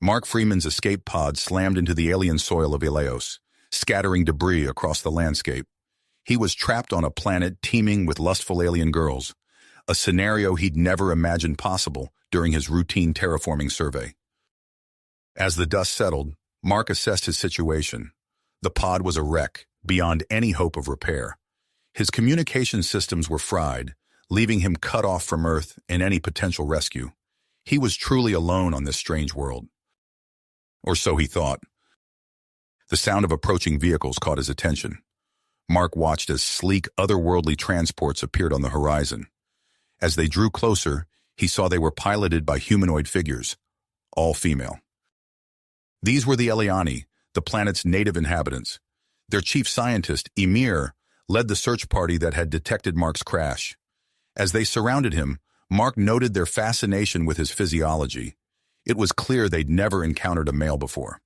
Mark Freeman's escape pod slammed into the alien soil of Elos, scattering debris across the landscape. He was trapped on a planet teeming with lustful alien girls, a scenario he'd never imagined possible during his routine terraforming survey. As the dust settled, Mark assessed his situation. The pod was a wreck, beyond any hope of repair. His communication systems were fried, leaving him cut off from Earth and any potential rescue. He was truly alone on this strange world. Or so he thought. The sound of approaching vehicles caught his attention. Mark watched as sleek, otherworldly transports appeared on the horizon. As they drew closer, he saw they were piloted by humanoid figures, all female. These were the Eliani, the planet's native inhabitants. Their chief scientist, Ymir, led the search party that had detected Mark's crash. As they surrounded him, Mark noted their fascination with his physiology. It was clear they'd never encountered a male before.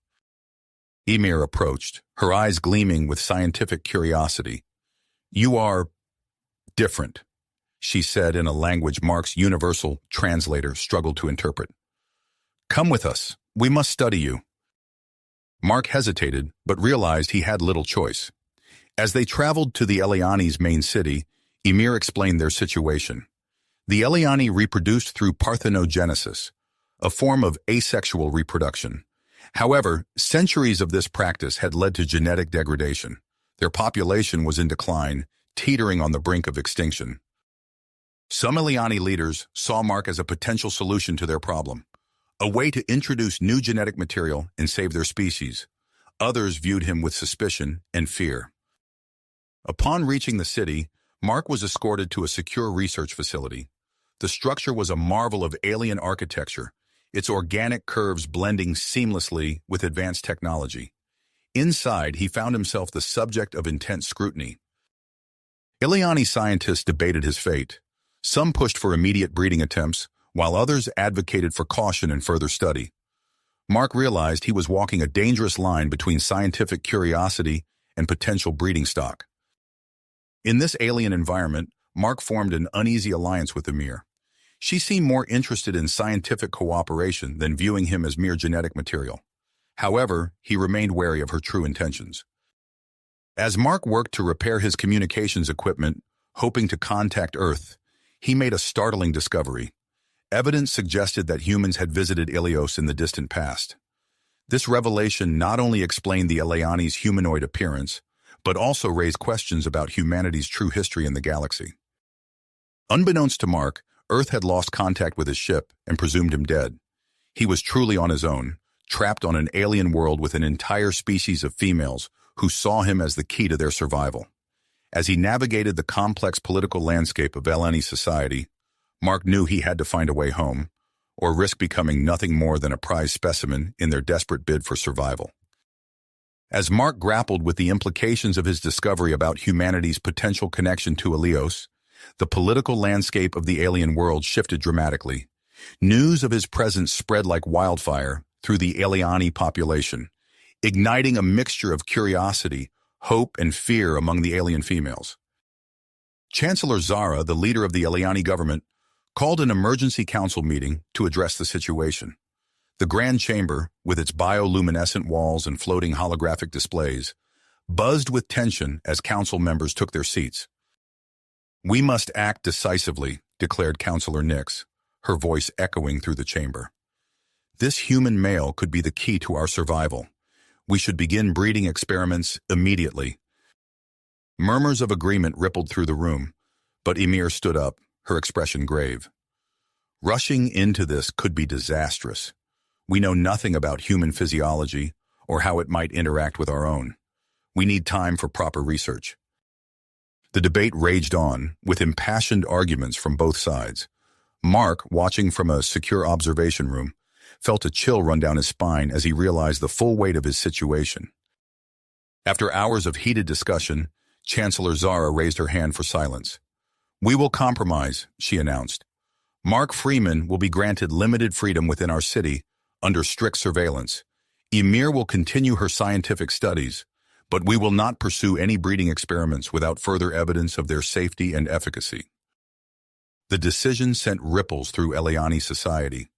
Ymir approached, her eyes gleaming with scientific curiosity. "You are different," she said in a language Mark's universal translator struggled to interpret. "Come with us. We must study you." Mark hesitated, but realized he had little choice. As they traveled to the Eliani's main city, Ymir explained their situation. The Eliani reproduced through parthenogenesis, a form of asexual reproduction. However, centuries of this practice had led to genetic degradation. Their population was in decline, teetering on the brink of extinction. Some Eliani leaders saw Mark as a potential solution to their problem, a way to introduce new genetic material and save their species. Others viewed him with suspicion and fear. Upon reaching the city, Mark was escorted to a secure research facility. The structure was a marvel of alien architecture, its organic curves blending seamlessly with advanced technology. Inside, he found himself the subject of intense scrutiny. Eliani scientists debated his fate. Some pushed for immediate breeding attempts, while others advocated for caution and further study. Mark realized he was walking a dangerous line between scientific curiosity and potential breeding stock. In this alien environment, Mark formed an uneasy alliance with Ymir. She seemed more interested in scientific cooperation than viewing him as mere genetic material. However, he remained wary of her true intentions. As Mark worked to repair his communications equipment, hoping to contact Earth, he made a startling discovery. Evidence suggested that humans had visited Elos in the distant past. This revelation not only explained the Eliani's humanoid appearance, but also raised questions about humanity's true history in the galaxy. Unbeknownst to Mark, Earth had lost contact with his ship and presumed him dead. He was truly on his own, trapped on an alien world with an entire species of females who saw him as the key to their survival. As he navigated the complex political landscape of Eliani society, Mark knew he had to find a way home, or risk becoming nothing more than a prized specimen in their desperate bid for survival. As Mark grappled with the implications of his discovery about humanity's potential connection to Elos, the political landscape of the alien world shifted dramatically. News of his presence spread like wildfire through the Eliani population, igniting a mixture of curiosity, hope, and fear among the alien females. Chancellor Zara, the leader of the Eliani government, called an emergency council meeting to address the situation. The Grand Chamber, with its bioluminescent walls and floating holographic displays, buzzed with tension as council members took their seats. "We must act decisively," declared Councillor Nix, her voice echoing through the chamber. "This human male could be the key to our survival. We should begin breeding experiments immediately." Murmurs of agreement rippled through the room, but Ymir stood up, her expression grave. "Rushing into this could be disastrous. We know nothing about human physiology or how it might interact with our own. We need time for proper research." The debate raged on, with impassioned arguments from both sides. Mark, watching from a secure observation room, felt a chill run down his spine as he realized the full weight of his situation. After hours of heated discussion, Chancellor Zara raised her hand for silence. "We will compromise," she announced. "Mark Freeman will be granted limited freedom within our city under strict surveillance. Ymir will continue her scientific studies, but we will not pursue any breeding experiments without further evidence of their safety and efficacy." The decision sent ripples through Eliani society.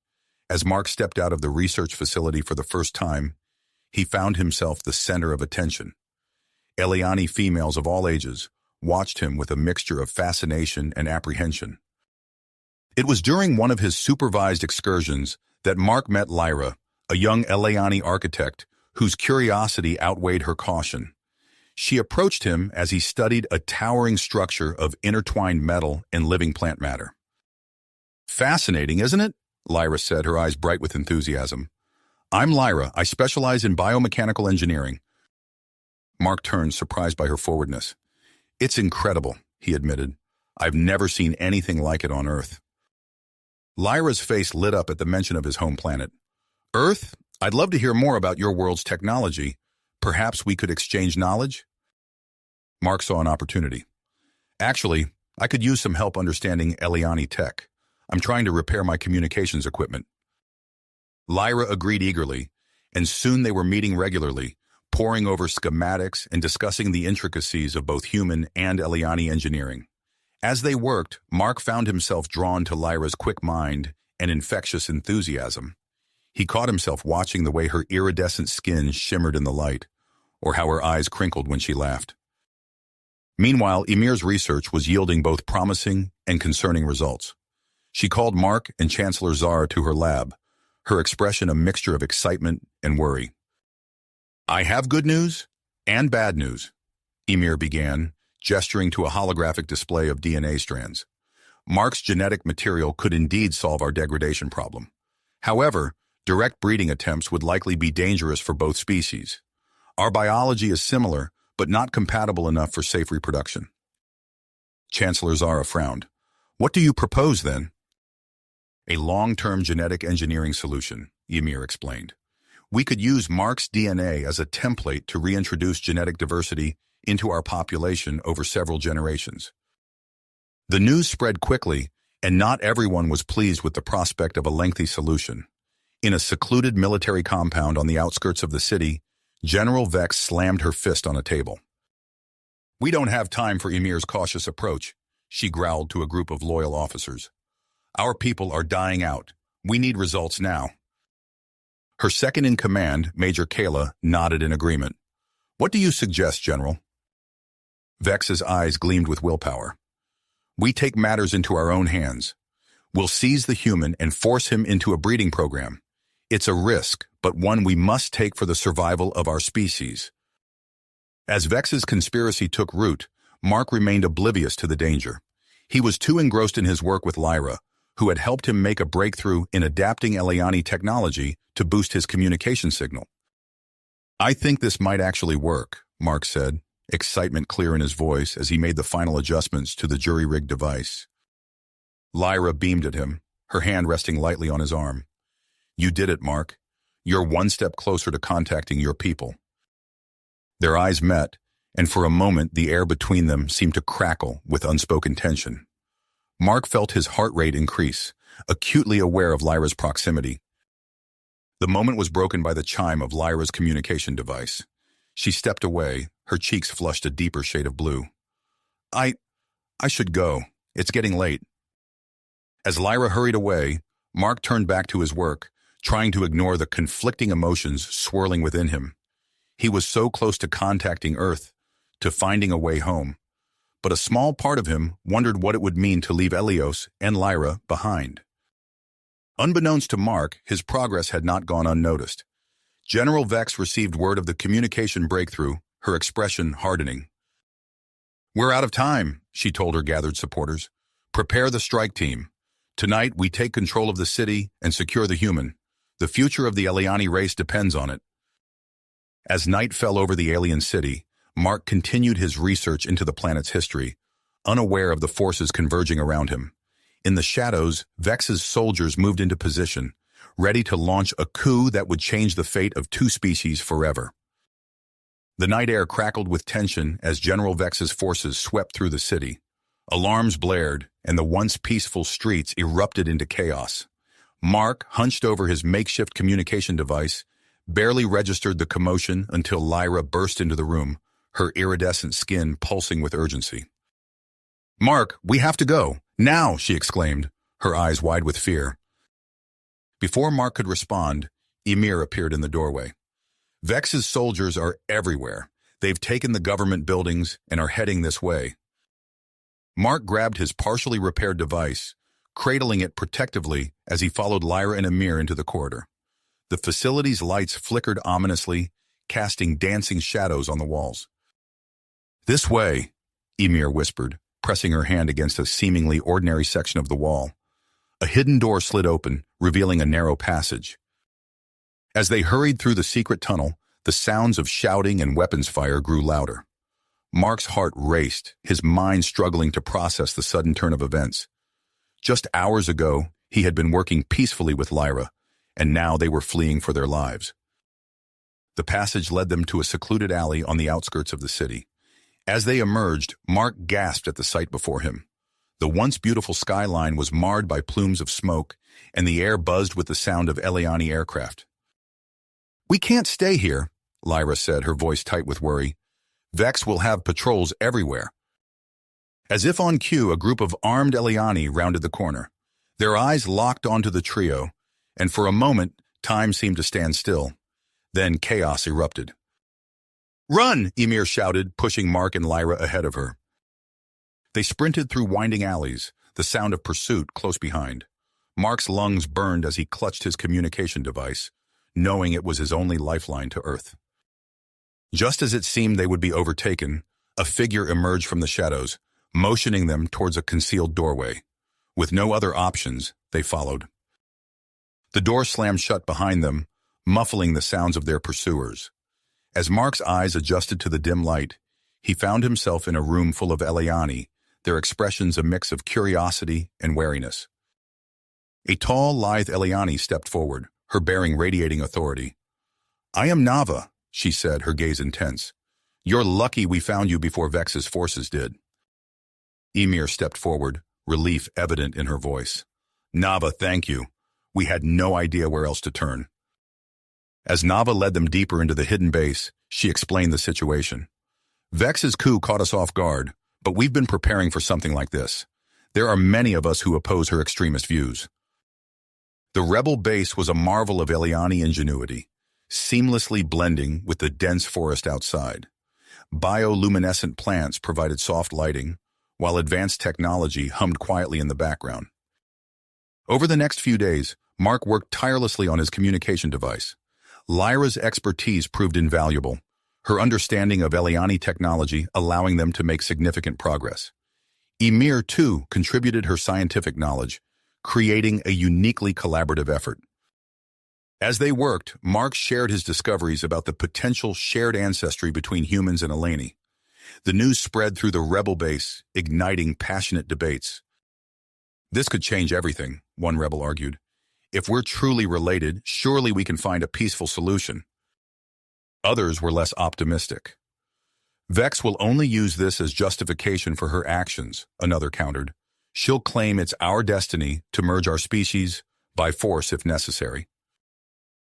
As Mark stepped out of the research facility for the first time, he found himself the center of attention. Eliani females of all ages watched him with a mixture of fascination and apprehension. It was during one of his supervised excursions that Mark met Lyra, a young Eliani architect whose curiosity outweighed her caution. She approached him as he studied a towering structure of intertwined metal and living plant matter. "Fascinating, isn't it?" Lyra said, her eyes bright with enthusiasm. "I'm Lyra. I specialize in biomechanical engineering." Mark turned, surprised by her forwardness. "It's incredible," he admitted. "I've never seen anything like it on Earth." Lyra's face lit up at the mention of his home planet. "Earth? I'd love to hear more about your world's technology. Perhaps we could exchange knowledge?" Mark saw an opportunity. "Actually, I could use some help understanding Eliani tech. I'm trying to repair my communications equipment." Lyra agreed eagerly, and soon they were meeting regularly, poring over schematics and discussing the intricacies of both human and Eliani engineering. As they worked, Mark found himself drawn to Lyra's quick mind and infectious enthusiasm. He caught himself watching the way her iridescent skin shimmered in the light, or how her eyes crinkled when she laughed. Meanwhile, Ymir's research was yielding both promising and concerning results. She called Mark and Chancellor Zara to her lab, her expression a mixture of excitement and worry. "I have good news and bad news," Ymir began, gesturing to a holographic display of DNA strands. "Mark's genetic material could indeed solve our degradation problem. However, direct breeding attempts would likely be dangerous for both species. Our biology is similar, but not compatible enough for safe reproduction." Chancellor Zara frowned. "What do you propose, then?" "A long-term genetic engineering solution," Ymir explained. "We could use Mark's DNA as a template to reintroduce genetic diversity into our population over several generations." The news spread quickly, and not everyone was pleased with the prospect of a lengthy solution. In a secluded military compound on the outskirts of the city, General Vex slammed her fist on a table. "We don't have time for Ymir's cautious approach," she growled to a group of loyal officers. "Our people are dying out. We need results now." Her second-in-command, Major Kayla, nodded in agreement. "What do you suggest, General?" Vex's eyes gleamed with willpower. "We take matters into our own hands. We'll seize the human and force him into a breeding program. It's a risk, but one we must take for the survival of our species." As Vex's conspiracy took root, Mark remained oblivious to the danger. He was too engrossed in his work with Lyra, who had helped him make a breakthrough in adapting Eliani technology to boost his communication signal. "I think this might actually work," Mark said, excitement clear in his voice as he made the final adjustments to the jury-rigged device. Lyra beamed at him, her hand resting lightly on his arm. "You did it, Mark. You're one step closer to contacting your people." Their eyes met, and for a moment the air between them seemed to crackle with unspoken tension. Mark felt his heart rate increase, acutely aware of Lyra's proximity. The moment was broken by the chime of Lyra's communication device. She stepped away, her cheeks flushed a deeper shade of blue. I should go. It's getting late." As Lyra hurried away, Mark turned back to his work, trying to ignore the conflicting emotions swirling within him. He was so close to contacting Earth, to finding a way home. But a small part of him wondered what it would mean to leave Elos and Lyra behind. Unbeknownst to Mark, his progress had not gone unnoticed. General Vex received word of the communication breakthrough, her expression hardening. "We're out of time," she told her gathered supporters. "Prepare the strike team. Tonight, we take control of the city and secure the human. The future of the Eliani race depends on it." As night fell over the alien city, Mark continued his research into the planet's history, unaware of the forces converging around him. In the shadows, Vex's soldiers moved into position, ready to launch a coup that would change the fate of two species forever. The night air crackled with tension as General Vex's forces swept through the city. Alarms blared, and the once peaceful streets erupted into chaos. Mark, hunched over his makeshift communication device, barely registered the commotion until Lyra burst into the room, her iridescent skin pulsing with urgency. "Mark, we have to go. Now!" she exclaimed, her eyes wide with fear. Before Mark could respond, Ymir appeared in the doorway. Vex's soldiers are everywhere. They've taken the government buildings and are heading this way. Mark grabbed his partially repaired device, cradling it protectively as he followed Lyra and Ymir into the corridor. The facility's lights flickered ominously, casting dancing shadows on the walls. "This way," Ymir whispered, pressing her hand against a seemingly ordinary section of the wall. A hidden door slid open, revealing a narrow passage. As they hurried through the secret tunnel, the sounds of shouting and weapons fire grew louder. Mark's heart raced, his mind struggling to process the sudden turn of events. Just hours ago, he had been working peacefully with Lyra, and now they were fleeing for their lives. The passage led them to a secluded alley on the outskirts of the city. As they emerged, Mark gasped at the sight before him. The once beautiful skyline was marred by plumes of smoke, and the air buzzed with the sound of Eliani aircraft. "We can't stay here," Lyra said, her voice tight with worry. "Vex will have patrols everywhere." As if on cue, a group of armed Eliani rounded the corner. Their eyes locked onto the trio, and for a moment, time seemed to stand still. Then chaos erupted. "Run!" Ymir shouted, pushing Mark and Lyra ahead of her. They sprinted through winding alleys, the sound of pursuit close behind. Mark's lungs burned as he clutched his communication device, knowing it was his only lifeline to Earth. Just as it seemed they would be overtaken, a figure emerged from the shadows, motioning them towards a concealed doorway. With no other options, they followed. The door slammed shut behind them, muffling the sounds of their pursuers. As Mark's eyes adjusted to the dim light, he found himself in a room full of Eliani, their expressions a mix of curiosity and wariness. A tall, lithe Eliani stepped forward, her bearing radiating authority. "I am Nava," she said, her gaze intense. "You're lucky we found you before Vex's forces did." Ymir stepped forward, relief evident in her voice. "Nava, thank you. We had no idea where else to turn." As Nava led them deeper into the hidden base, she explained the situation. "Vex's coup caught us off guard, but we've been preparing for something like this. There are many of us who oppose her extremist views." The rebel base was a marvel of Eliani ingenuity, seamlessly blending with the dense forest outside. Bioluminescent plants provided soft lighting, while advanced technology hummed quietly in the background. Over the next few days, Mark worked tirelessly on his communication device. Lyra's expertise proved invaluable, her understanding of Eliani technology allowing them to make significant progress. Ymir, too, contributed her scientific knowledge, creating a uniquely collaborative effort. As they worked, Mark shared his discoveries about the potential shared ancestry between humans and Eleni. The news spread through the rebel base, igniting passionate debates. "This could change everything," one rebel argued. "If we're truly related, surely we can find a peaceful solution." Others were less optimistic. "Vex will only use this as justification for her actions," another countered. "She'll claim it's our destiny to merge our species, by force if necessary."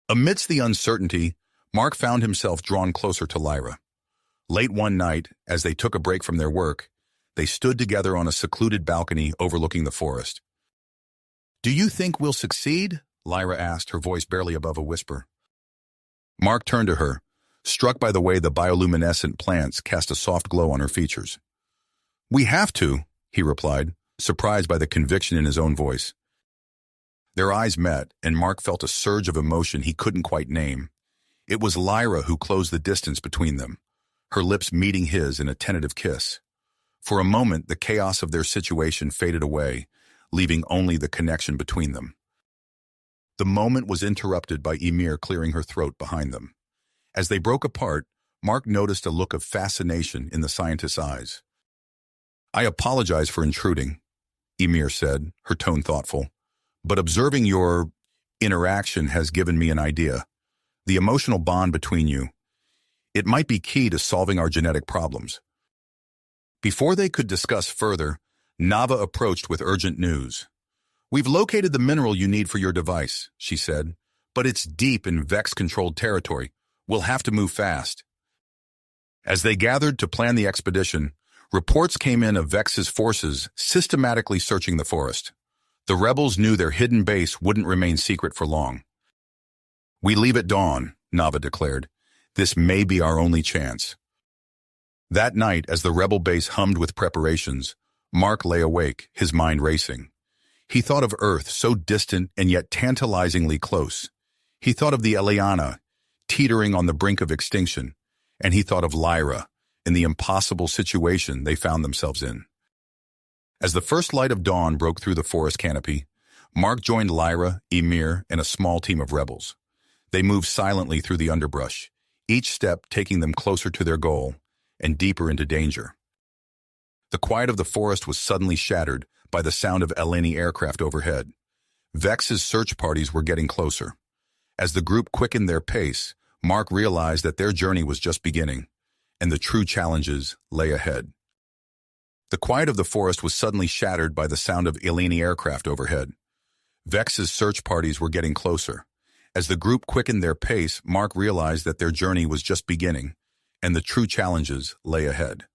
Amidst the uncertainty, Mark found himself drawn closer to Lyra. Late one night, as they took a break from their work, they stood together on a secluded balcony overlooking the forest. "Do you think we'll succeed?" Lyra asked, her voice barely above a whisper. Mark turned to her, struck by the way the bioluminescent plants cast a soft glow on her features. "We have to," he replied, surprised by the conviction in his own voice. Their eyes met, and Mark felt a surge of emotion he couldn't quite name. It was Lyra who closed the distance between them, her lips meeting his in a tentative kiss. For a moment, the chaos of their situation faded away, leaving only the connection between them. The moment was interrupted by Ymir clearing her throat behind them. As they broke apart, Mark noticed a look of fascination in the scientist's eyes. "I apologize for intruding," Ymir said, her tone thoughtful. "But observing your interaction has given me an idea. The emotional bond between you. It might be key to solving our genetic problems." Before they could discuss further, Nava approached with urgent news. "We've located the mineral you need for your device," she said, "but it's deep in Vex-controlled territory. We'll have to move fast." As they gathered to plan the expedition, reports came in of Vex's forces systematically searching the forest. The rebels knew their hidden base wouldn't remain secret for long. "We leave at dawn," Nava declared. "This may be our only chance." That night, as the rebel base hummed with preparations, Mark lay awake, his mind racing. He thought of Earth, so distant and yet tantalizingly close. He thought of the Eliana, teetering on the brink of extinction, and he thought of Lyra, in the impossible situation they found themselves in. As the first light of dawn broke through the forest canopy, Mark joined Lyra, Ymir, and a small team of rebels. They moved silently through the underbrush, each step taking them closer to their goal and deeper into danger. The quiet of the forest was suddenly shattered by the sound of Eleni aircraft overhead. Vex's search parties were getting closer. As the group quickened their pace, Mark realized that their journey was just beginning, and the true challenges lay ahead. The quiet of the forest was suddenly shattered by the sound of Eleni aircraft overhead. Vex's search parties were getting closer. As the group quickened their pace, Mark realized that their journey was just beginning, and the true challenges lay ahead.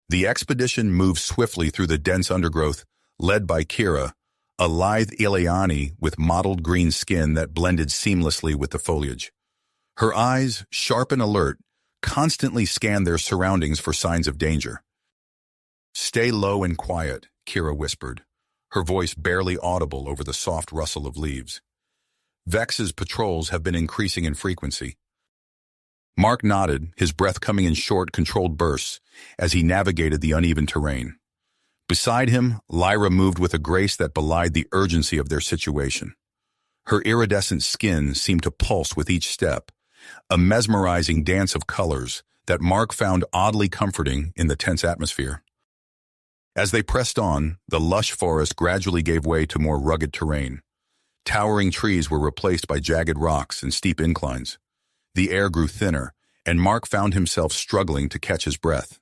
The expedition moved swiftly through the dense undergrowth, led by Kira, a lithe Ileani with mottled green skin that blended seamlessly with the foliage. Her eyes, sharp and alert, constantly scanned their surroundings for signs of danger. "Stay low and quiet," Kira whispered, her voice barely audible over the soft rustle of leaves. "Vex's patrols have been increasing in frequency." Mark nodded, his breath coming in short, controlled bursts as he navigated the uneven terrain. Beside him, Lyra moved with a grace that belied the urgency of their situation. Her iridescent skin seemed to pulse with each step, a mesmerizing dance of colors that Mark found oddly comforting in the tense atmosphere. As they pressed on, the lush forest gradually gave way to more rugged terrain. Towering trees were replaced by jagged rocks and steep inclines. The air grew thinner, and Mark found himself struggling to catch his breath.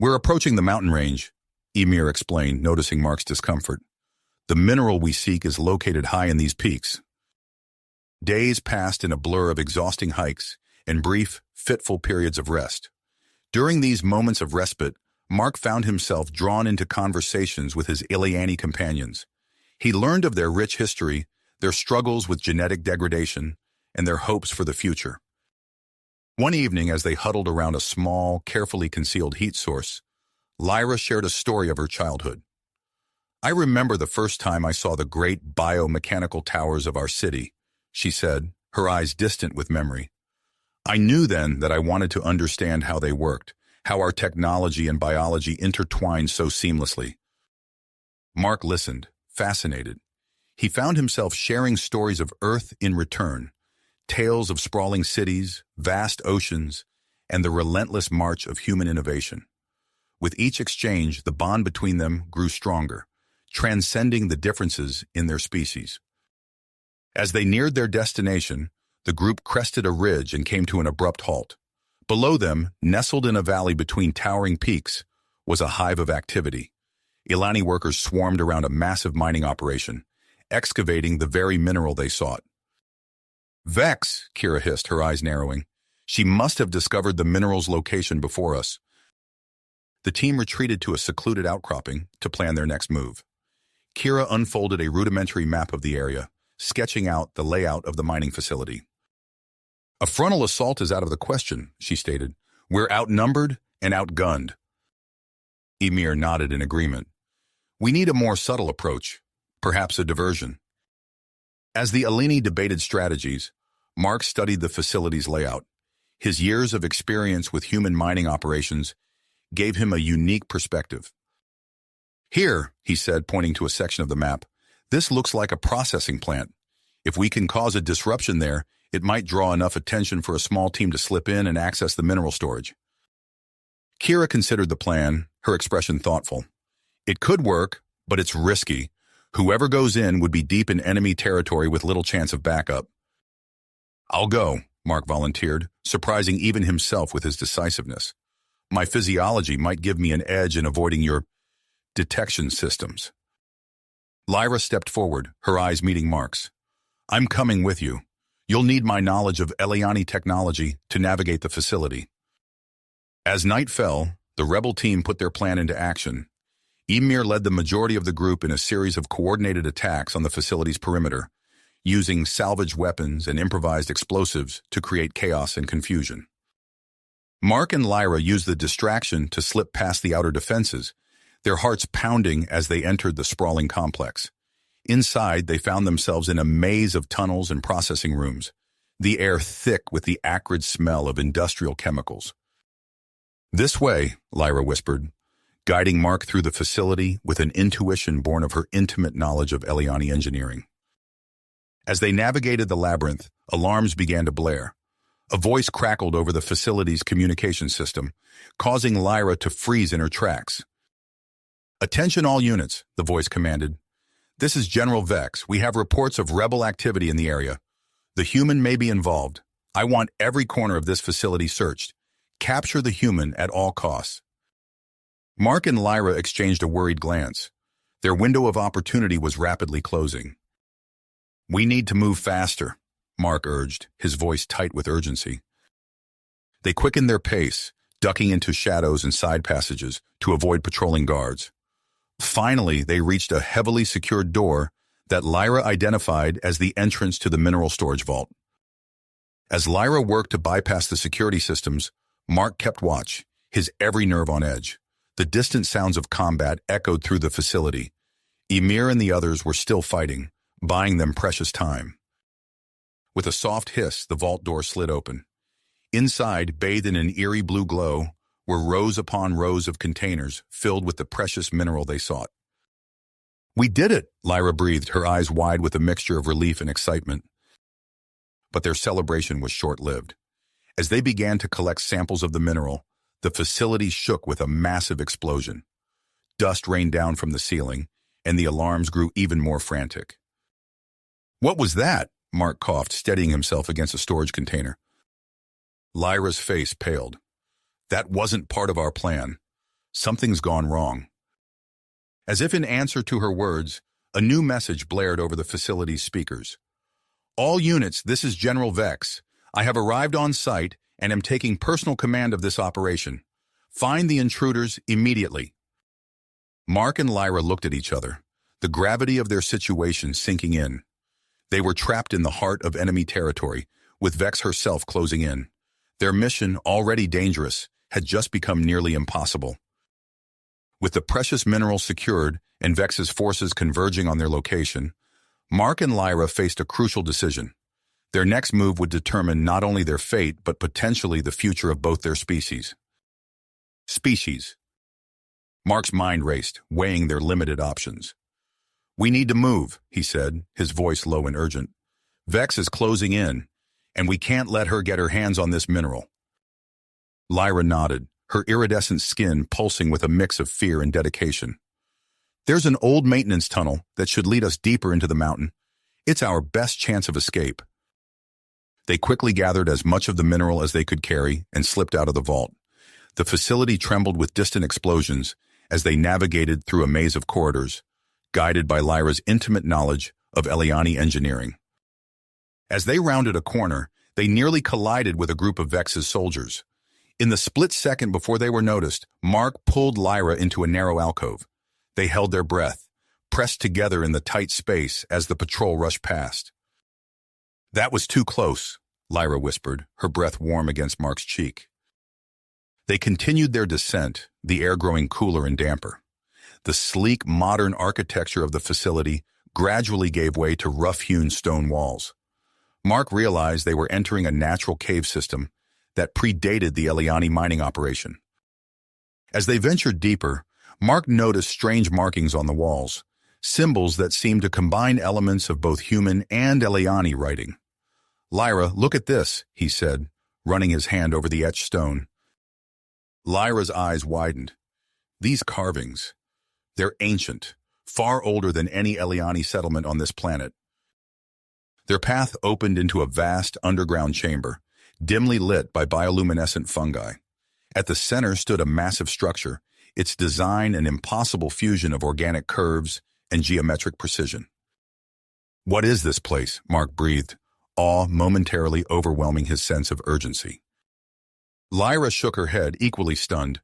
"We're approaching the mountain range," Ymir explained, noticing Mark's discomfort. "The mineral we seek is located high in these peaks." Days passed in a blur of exhausting hikes and brief, fitful periods of rest. During these moments of respite, Mark found himself drawn into conversations with his Iliani companions. He learned of their rich history, their struggles with genetic degradation, and their hopes for the future. One evening, as they huddled around a small, carefully concealed heat source, Lyra shared a story of her childhood. "I remember the first time I saw the great biomechanical towers of our city," she said, her eyes distant with memory. "I knew then that I wanted to understand how they worked, how our technology and biology intertwined so seamlessly." Mark listened, fascinated. He found himself sharing stories of Earth in return, tales of sprawling cities, vast oceans, and the relentless march of human innovation. With each exchange, the bond between them grew stronger, transcending the differences in their species. As they neared their destination, the group crested a ridge and came to an abrupt halt. Below them, nestled in a valley between towering peaks, was a hive of activity. Ilani workers swarmed around a massive mining operation, excavating the very mineral they sought. "Vex," Kira hissed, her eyes narrowing. "She must have discovered the mineral's location before us." The team retreated to a secluded outcropping to plan their next move. Kira unfolded a rudimentary map of the area, sketching out the layout of the mining facility. "A frontal assault is out of the question," she stated. "We're outnumbered and outgunned." Ymir nodded in agreement. "We need a more subtle approach, perhaps a diversion." As the Alini debated strategies, Mark studied the facility's layout. His years of experience with human mining operations gave him a unique perspective. "Here," he said, pointing to a section of the map, "this looks like a processing plant. If we can cause a disruption there, it might draw enough attention for a small team to slip in and access the mineral storage." Kira considered the plan, her expression thoughtful. "It could work, but it's risky. Whoever goes in would be deep in enemy territory with little chance of backup." "I'll go," Mark volunteered, surprising even himself with his decisiveness. "My physiology might give me an edge in avoiding your detection systems." Lyra stepped forward, her eyes meeting Mark's. "I'm coming with you. You'll need my knowledge of Eliani technology to navigate the facility." As night fell, the rebel team put their plan into action. Ymir led the majority of the group in a series of coordinated attacks on the facility's perimeter, using salvaged weapons and improvised explosives to create chaos and confusion. Mark and Lyra used the distraction to slip past the outer defenses, their hearts pounding as they entered the sprawling complex. Inside, they found themselves in a maze of tunnels and processing rooms, the air thick with the acrid smell of industrial chemicals. "This way," Lyra whispered, guiding Mark through the facility with an intuition born of her intimate knowledge of Eliani engineering. As they navigated the labyrinth, alarms began to blare. A voice crackled over the facility's communication system, causing Lyra to freeze in her tracks. "Attention all units," the voice commanded. "This is General Vex. We have reports of rebel activity in the area. The human may be involved. I want every corner of this facility searched. Capture the human at all costs." Mark and Lyra exchanged a worried glance. Their window of opportunity was rapidly closing. "We need to move faster," Mark urged, his voice tight with urgency. They quickened their pace, ducking into shadows and side passages to avoid patrolling guards. Finally, they reached a heavily secured door that Lyra identified as the entrance to the mineral storage vault. As Lyra worked to bypass the security systems, Mark kept watch, his every nerve on edge. The distant sounds of combat echoed through the facility. Ymir and the others were still fighting, buying them precious time. With a soft hiss, the vault door slid open. Inside, bathed in an eerie blue glow, were rows upon rows of containers filled with the precious mineral they sought. "We did it," Lyra breathed, her eyes wide with a mixture of relief and excitement. But their celebration was short-lived. As they began to collect samples of the mineral, the facility shook with a massive explosion. Dust rained down from the ceiling, and the alarms grew even more frantic. "What was that?" Mark coughed, steadying himself against a storage container. Lyra's face paled. "That wasn't part of our plan. Something's gone wrong." As if in answer to her words, a new message blared over the facility's speakers. "All units, this is General Vex. I have arrived on site and am taking personal command of this operation. Find the intruders immediately." Mark and Lyra looked at each other, the gravity of their situation sinking in. They were trapped in the heart of enemy territory, with Vex herself closing in. Their mission, already dangerous, had just become nearly impossible. With the precious mineral secured and Vex's forces converging on their location, Mark and Lyra faced a crucial decision. Their next move would determine not only their fate, but potentially the future of both their species. Species. Mark's mind raced, weighing their limited options. "We need to move," he said, his voice low and urgent. "Vex is closing in, and we can't let her get her hands on this mineral." Lyra nodded, her iridescent skin pulsing with a mix of fear and dedication. "There's an old maintenance tunnel that should lead us deeper into the mountain. It's our best chance of escape." They quickly gathered as much of the mineral as they could carry and slipped out of the vault. The facility trembled with distant explosions as they navigated through a maze of corridors, guided by Lyra's intimate knowledge of Eliani engineering. As they rounded a corner, they nearly collided with a group of Vex's soldiers. In the split second before they were noticed, Mark pulled Lyra into a narrow alcove. They held their breath, pressed together in the tight space as the patrol rushed past. "That was too close," Lyra whispered, her breath warm against Mark's cheek. They continued their descent, the air growing cooler and damper. The sleek, modern architecture of the facility gradually gave way to rough-hewn stone walls. Mark realized they were entering a natural cave system that predated the Eliani mining operation. As they ventured deeper, Mark noticed strange markings on the walls, symbols that seemed to combine elements of both human and Eliani writing. "Lyra, look at this," he said, running his hand over the etched stone. Lyra's eyes widened. "These carvings, they're ancient, far older than any Eliani settlement on this planet." Their path opened into a vast underground chamber, dimly lit by bioluminescent fungi. At the center stood a massive structure, its design an impossible fusion of organic curves and geometric precision. "What is this place?" Mark breathed, awe momentarily overwhelming his sense of urgency. Lyra shook her head, equally stunned.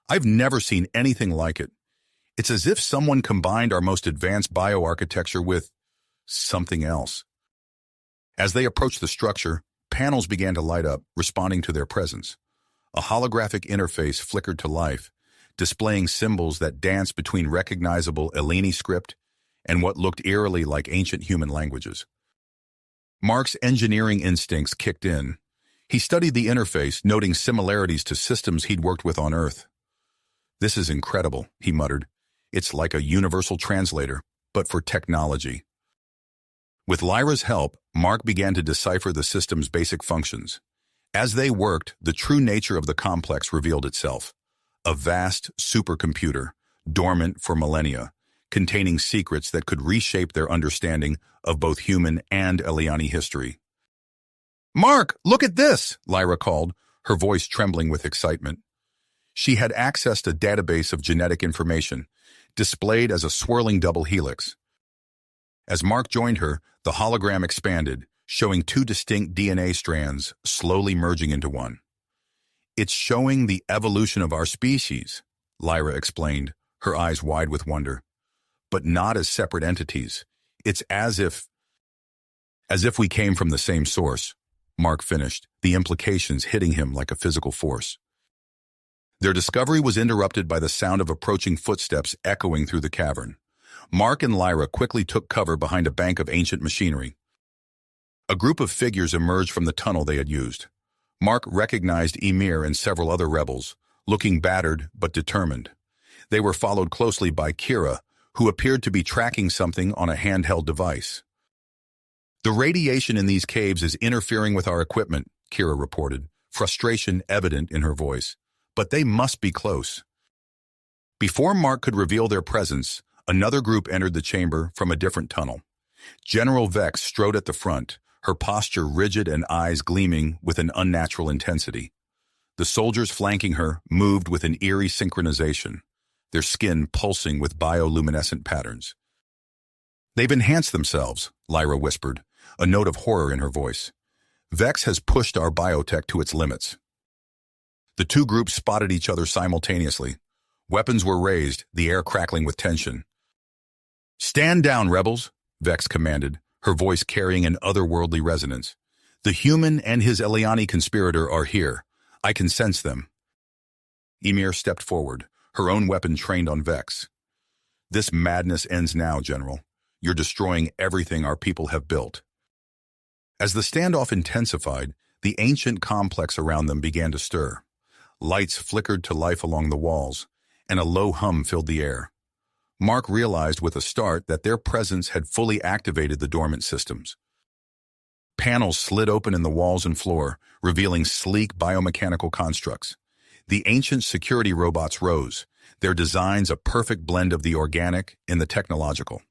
"I've never seen anything like it. It's as if someone combined our most advanced bioarchitecture with something else. As they approached the structure, panels began to light up, responding to their presence. A holographic interface flickered to life, displaying symbols that danced between recognizable Eleni script and what looked eerily like ancient human languages. Mark's engineering instincts kicked in. He studied the interface, noting similarities to systems he'd worked with on Earth. "This is incredible," he muttered. "It's like a universal translator, but for technology." With Lyra's help, Mark began to decipher the system's basic functions. As they worked, the true nature of the complex revealed itself. A vast supercomputer, dormant for millennia, containing secrets that could reshape their understanding of both human and Eliani history. "Mark, look at this!" Lyra called, her voice trembling with excitement. She had accessed a database of genetic information, displayed as a swirling double helix. As Mark joined her, the hologram expanded, showing two distinct DNA strands slowly merging into one. "It's showing the evolution of our species," Lyra explained, her eyes wide with wonder. "But not as separate entities. It's as if we came from the same source," Mark finished, the implications hitting him like a physical force. Their discovery was interrupted by the sound of approaching footsteps echoing through the cavern. Mark and Lyra quickly took cover behind a bank of ancient machinery. A group of figures emerged from the tunnel they had used. Mark recognized Ymir and several other rebels, looking battered but determined. They were followed closely by Kira, who appeared to be tracking something on a handheld device. "The radiation in these caves is interfering with our equipment," Kira reported, frustration evident in her voice. "But they must be close." Before Mark could reveal their presence, another group entered the chamber from a different tunnel. General Vex strode at the front, her posture rigid and eyes gleaming with an unnatural intensity. The soldiers flanking her moved with an eerie synchronization, their skin pulsing with bioluminescent patterns. "They've enhanced themselves," Lyra whispered, a note of horror in her voice. "Vex has pushed our biotech to its limits." The two groups spotted each other simultaneously. Weapons were raised, the air crackling with tension. "Stand down, rebels," Vex commanded, her voice carrying an otherworldly resonance. "The human and his Eliani conspirator are here. I can sense them." Ymir stepped forward, her own weapon trained on Vex. "This madness ends now, General. You're destroying everything our people have built." As the standoff intensified, the ancient complex around them began to stir. Lights flickered to life along the walls, and a low hum filled the air. Mark realized with a start that their presence had fully activated the dormant systems. Panels slid open in the walls and floor, revealing sleek biomechanical constructs. The ancient security robots rose, their designs a perfect blend of the organic and the technological.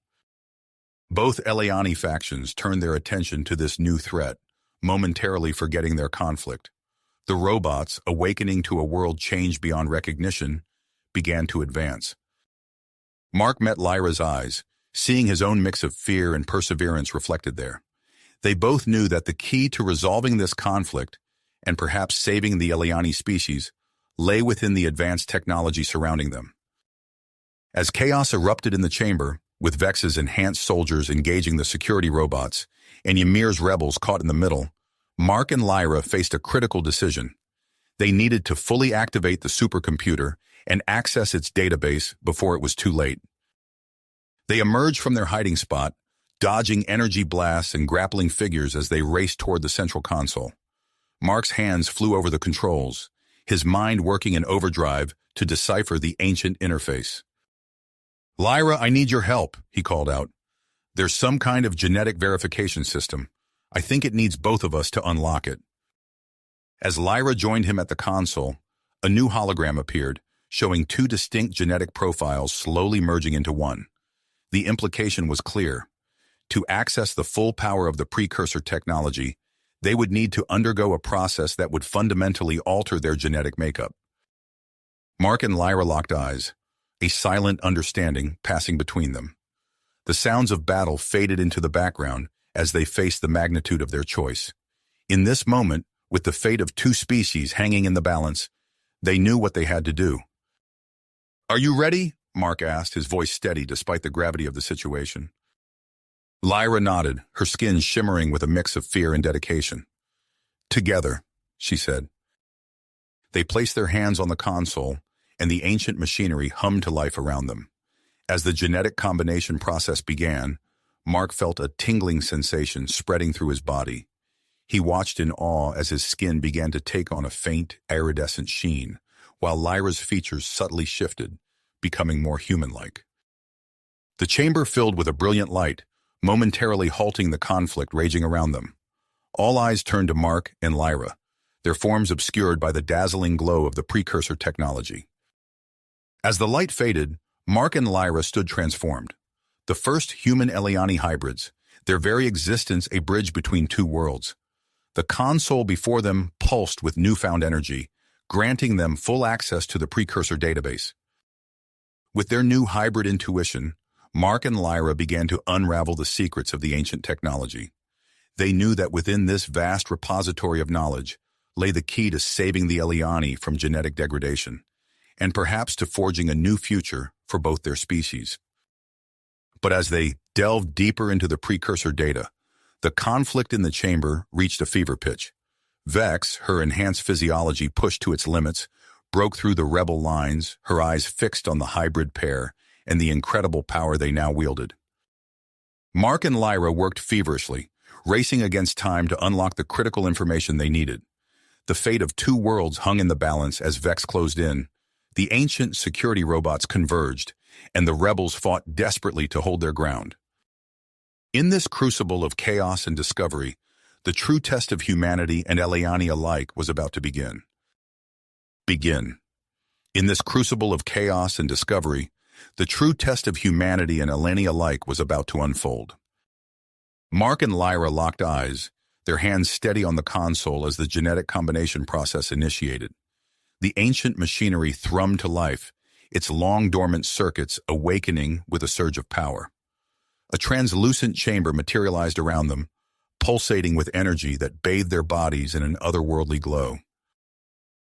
Both Eliani factions turned their attention to this new threat, momentarily forgetting their conflict. The robots, awakening to a world changed beyond recognition, began to advance. Mark met Lyra's eyes, seeing his own mix of fear and perseverance reflected there. They both knew that the key to resolving this conflict, and perhaps saving the Eliani species, lay within the advanced technology surrounding them. As chaos erupted in the chamber, with Vex's enhanced soldiers engaging the security robots, and Ymir's rebels caught in the middle, Mark and Lyra faced a critical decision. They needed to fully activate the supercomputer and access its database before it was too late. They emerged from their hiding spot, dodging energy blasts and grappling figures as they raced toward the central console. Mark's hands flew over the controls, his mind working in overdrive to decipher the ancient interface. "Lyra, I need your help," he called out. "There's some kind of genetic verification system. I think it needs both of us to unlock it." As Lyra joined him at the console, a new hologram appeared, showing two distinct genetic profiles slowly merging into one. The implication was clear. To access the full power of the precursor technology, they would need to undergo a process that would fundamentally alter their genetic makeup. Mark and Lyra locked eyes, a silent understanding passing between them. The sounds of battle faded into the background as they faced the magnitude of their choice. In this moment, with the fate of two species hanging in the balance, they knew what they had to do. "Are you ready?" Mark asked, his voice steady despite the gravity of the situation. Lyra nodded, her skin shimmering with a mix of fear and dedication. Together, she said. They placed their hands on the console, and the ancient machinery hummed to life around them. As the genetic combination process began, Mark felt a tingling sensation spreading through his body. He watched in awe as his skin began to take on a faint, iridescent sheen, while Lyra's features subtly shifted, becoming more human-like. The chamber filled with a brilliant light, momentarily halting the conflict raging around them. All eyes turned to Mark and Lyra, their forms obscured by the dazzling glow of the precursor technology. As the light faded, Mark and Lyra stood transformed. The first human Eliani hybrids, their very existence a bridge between two worlds. The console before them pulsed with newfound energy, granting them full access to the precursor database. With their new hybrid intuition, Mark and Lyra began to unravel the secrets of the ancient technology. They knew that within this vast repository of knowledge lay the key to saving the Eliani from genetic degradation, and perhaps to forging a new future for both their species. But as they delved deeper into the precursor data, the conflict in the chamber reached a fever pitch. Vex, her enhanced physiology pushed to its limits, broke through the rebel lines, her eyes fixed on the hybrid pair and the incredible power they now wielded. Mark and Lyra worked feverishly, racing against time to unlock the critical information they needed. The fate of two worlds hung in the balance as Vex closed in. The ancient security robots converged, and the rebels fought desperately to hold their ground. In this crucible of chaos and discovery, the true test of humanity and Eliani alike was about to begin. In this crucible of chaos and discovery, the true test of humanity and Eliani alike was about to unfold. Mark and Lyra locked eyes, their hands steady on the console as the genetic combination process initiated. The ancient machinery thrummed to life, its long-dormant circuits awakening with a surge of power. A translucent chamber materialized around them, pulsating with energy that bathed their bodies in an otherworldly glow.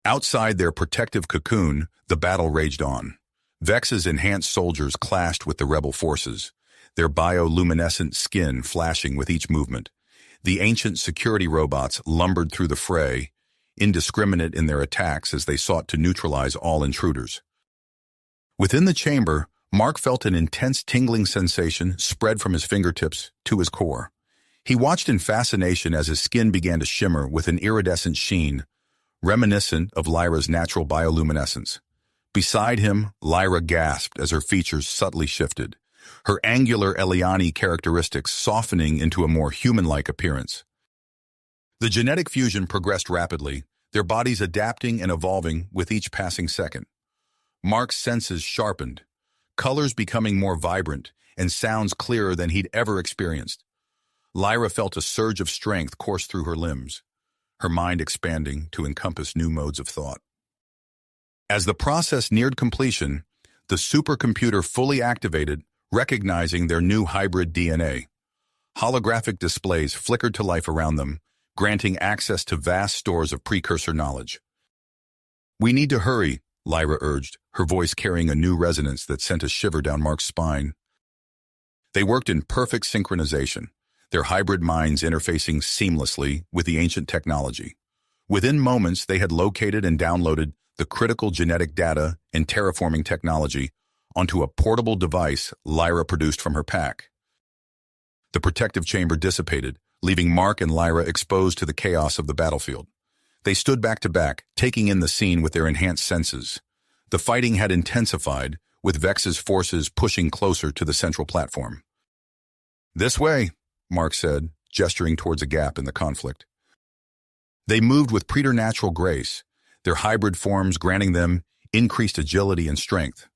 Outside their protective cocoon, the battle raged on. Vex's enhanced soldiers clashed with the rebel forces, their bioluminescent skin flashing with each movement. The ancient security robots lumbered through the fray, indiscriminate in their attacks as they sought to neutralize all intruders. Within the chamber, Mark felt an intense tingling sensation spread from his fingertips to his core. He watched in fascination as his skin began to shimmer with an iridescent sheen, reminiscent of Lyra's natural bioluminescence. Beside him, Lyra gasped as her features subtly shifted, her angular Eliani characteristics softening into a more human-like appearance. The genetic fusion progressed rapidly, their bodies adapting and evolving with each passing second. Mark's senses sharpened, colors becoming more vibrant and sounds clearer than he'd ever experienced. Lyra felt a surge of strength course through her limbs, her mind expanding to encompass new modes of thought. As the process neared completion, the supercomputer fully activated, recognizing their new hybrid DNA. Holographic displays flickered to life around them, granting access to vast stores of precursor knowledge. "We need to hurry," Lyra urged, her voice carrying a new resonance that sent a shiver down Mark's spine. They worked in perfect synchronization, their hybrid minds interfacing seamlessly with the ancient technology. Within moments, they had located and downloaded the critical genetic data and terraforming technology onto a portable device Lyra produced from her pack. The protective chamber dissipated, leaving Mark and Lyra exposed to the chaos of the battlefield. They stood back to back, taking in the scene with their enhanced senses. The fighting had intensified, with Vex's forces pushing closer to the central platform. "This way," Mark said, gesturing towards a gap in the conflict. They moved with preternatural grace, their hybrid forms granting them increased agility and strength.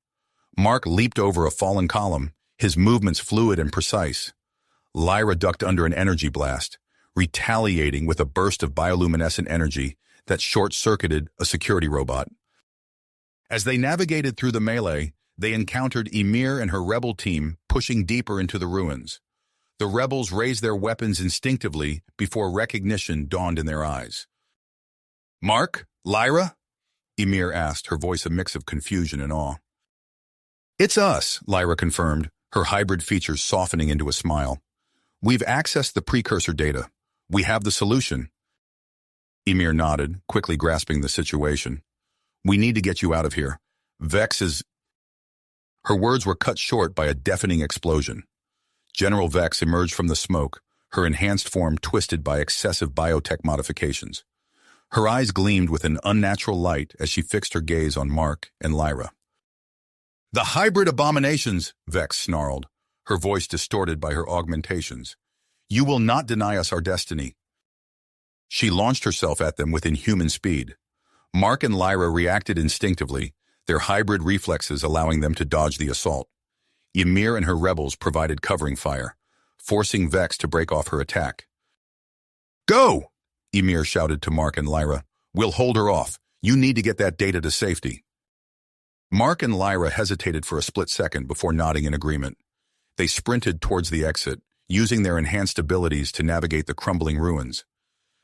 Mark leaped over a fallen column, his movements fluid and precise. Lyra ducked under an energy blast, retaliating with a burst of bioluminescent energy that short-circuited a security robot. As they navigated through the melee, they encountered Ymir and her rebel team pushing deeper into the ruins. The rebels raised their weapons instinctively before recognition dawned in their eyes. "Mark? Lyra?" Ymir asked, her voice a mix of confusion and awe. It's us, Lyra confirmed, her hybrid features softening into a smile. We've accessed the precursor data. We have the solution. Ymir nodded, quickly grasping the situation. We need to get you out of here. Vex is... Her words were cut short by a deafening explosion. General Vex emerged from the smoke, her enhanced form twisted by excessive biotech modifications. Her eyes gleamed with an unnatural light as she fixed her gaze on Mark and Lyra. The hybrid abominations, Vex snarled, her voice distorted by her augmentations. You will not deny us our destiny. She launched herself at them with inhuman speed. Mark and Lyra reacted instinctively, their hybrid reflexes allowing them to dodge the assault. Ymir and her rebels provided covering fire, forcing Vex to break off her attack. Go! Ymir shouted to Mark and Lyra. We'll hold her off. You need to get that data to safety. Mark and Lyra hesitated for a split second before nodding in agreement. They sprinted towards the exit, using their enhanced abilities to navigate the crumbling ruins.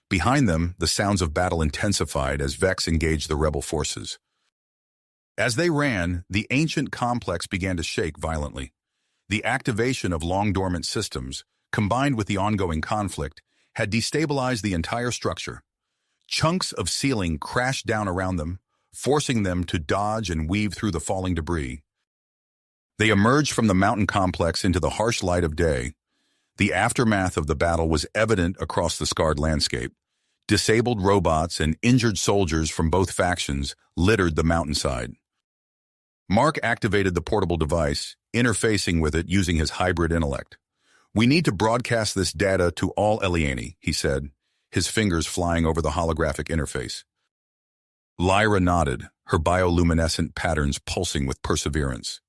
Behind them, the sounds of battle intensified as Vex engaged the rebel forces. As they ran, the ancient complex began to shake violently. The activation of long-dormant systems, combined with the ongoing conflict, had destabilized the entire structure. Chunks of ceiling crashed down around them, forcing them to dodge and weave through the falling debris. They emerged from the mountain complex into the harsh light of day. The aftermath of the battle was evident across the scarred landscape. Disabled robots and injured soldiers from both factions littered the mountainside. Mark activated the portable device, interfacing with it using his hybrid intellect. We need to broadcast this data to all Eliani, he said, his fingers flying over the holographic interface. Lyra nodded, her bioluminescent patterns pulsing with perseverance.